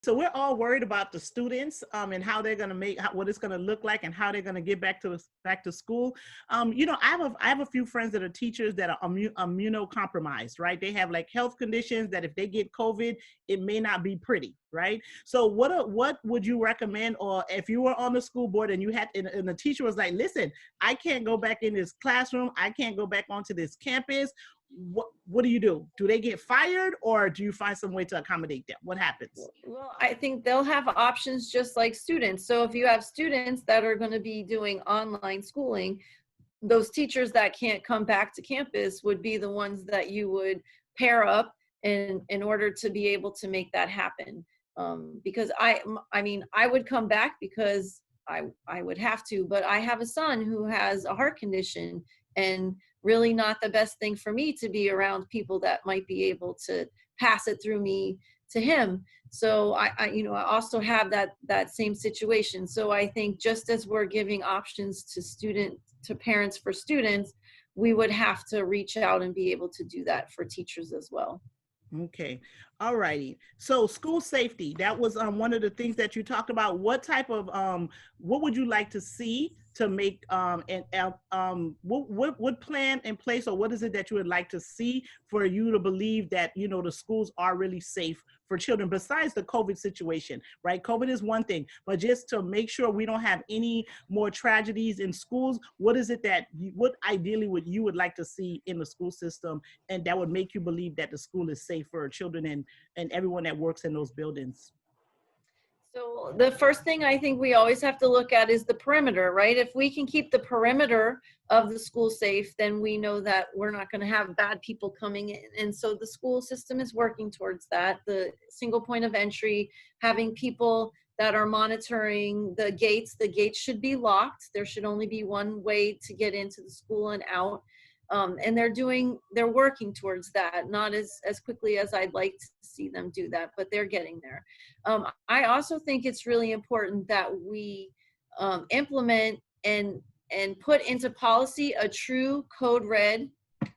So we're all worried about the students and how they're going to what it's going to look like and how they're going to get back to school. I have a few friends that are teachers that are immunocompromised, right? They have like health conditions that if they get COVID, it may not be pretty, right? So what would you recommend, or if you were on the school board and you had and the teacher was like, listen, I can't go back in this classroom, I can't go back onto this campus. What do? Do they get fired, or do you find some way to accommodate them? What happens? Well, I think they'll have options just like students. So if you have students that are going to be doing online schooling, those teachers that can't come back to campus would be the ones that you would pair up in order to be able to make that happen. Because I mean, I would come back because I would have to, but I have a son who has a heart condition, and really not the best thing for me to be around people that might be able to pass it through me to him. So I also have that same situation. So I think just as we're giving options to parents for students, we would have to reach out and be able to do that for teachers as well. Okay. All righty. So school safety, that was one of the things that you talked about. What type of what would you like to see to make what plan in place, or what is it that you would like to see for you to believe that the schools are really safe for children, besides the COVID situation, right? COVID is one thing, but just to make sure we don't have any more tragedies in schools, what is it that what ideally you would like to see in the school system, and that would make you believe that the school is safe for children and everyone that works in those buildings? So the first thing I think we always have to look at is the perimeter, right? If we can keep the perimeter of the school safe, then we know that we're not going to have bad people coming in. And so the school system is working towards that. The single point of entry, having people that are monitoring the gates should be locked. There should only be one way to get into the school and out. And they're working towards that, not as quickly as I'd like to see them do that, but they're getting there. I also think it's really important that we implement and put into policy a true code red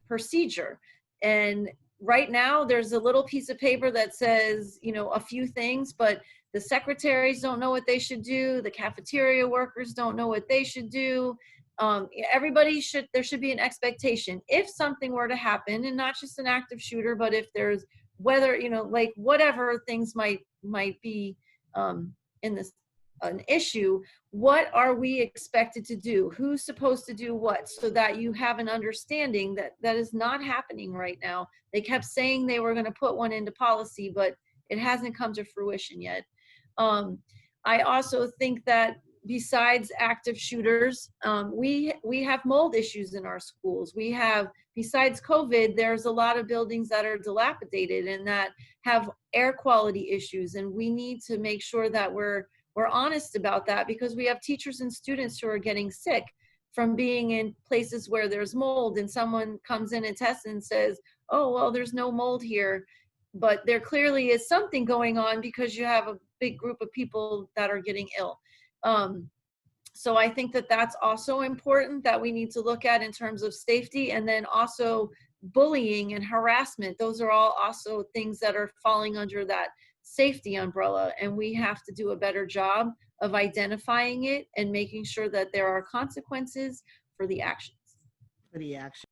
procedure. And right now there's a little piece of paper that says, a few things, but the secretaries don't know what they should do. The cafeteria workers don't know what they should do. There should be an expectation if something were to happen, and not just an active shooter, but if there's like whatever things might be in this an issue, what are we expected to do? Who's supposed to do what? So that you have an understanding that is not happening right now. They kept saying they were going to put one into policy, but it hasn't come to fruition yet. I also think that besides active shooters, we have mold issues in our schools. We have, besides COVID, there's a lot of buildings that are dilapidated and that have air quality issues. And we need to make sure that we're honest about that, because we have teachers and students who are getting sick from being in places where there's mold, and someone comes in and tests and says, oh, well, there's no mold here. But there clearly is something going on because you have a big group of people that are getting ill. So I think that that's also important that we need to look at in terms of safety. And then also bullying and harassment. Those are all also things that are falling under that safety umbrella. And we have to do a better job of identifying it and making sure that there are consequences for the actions. For the action.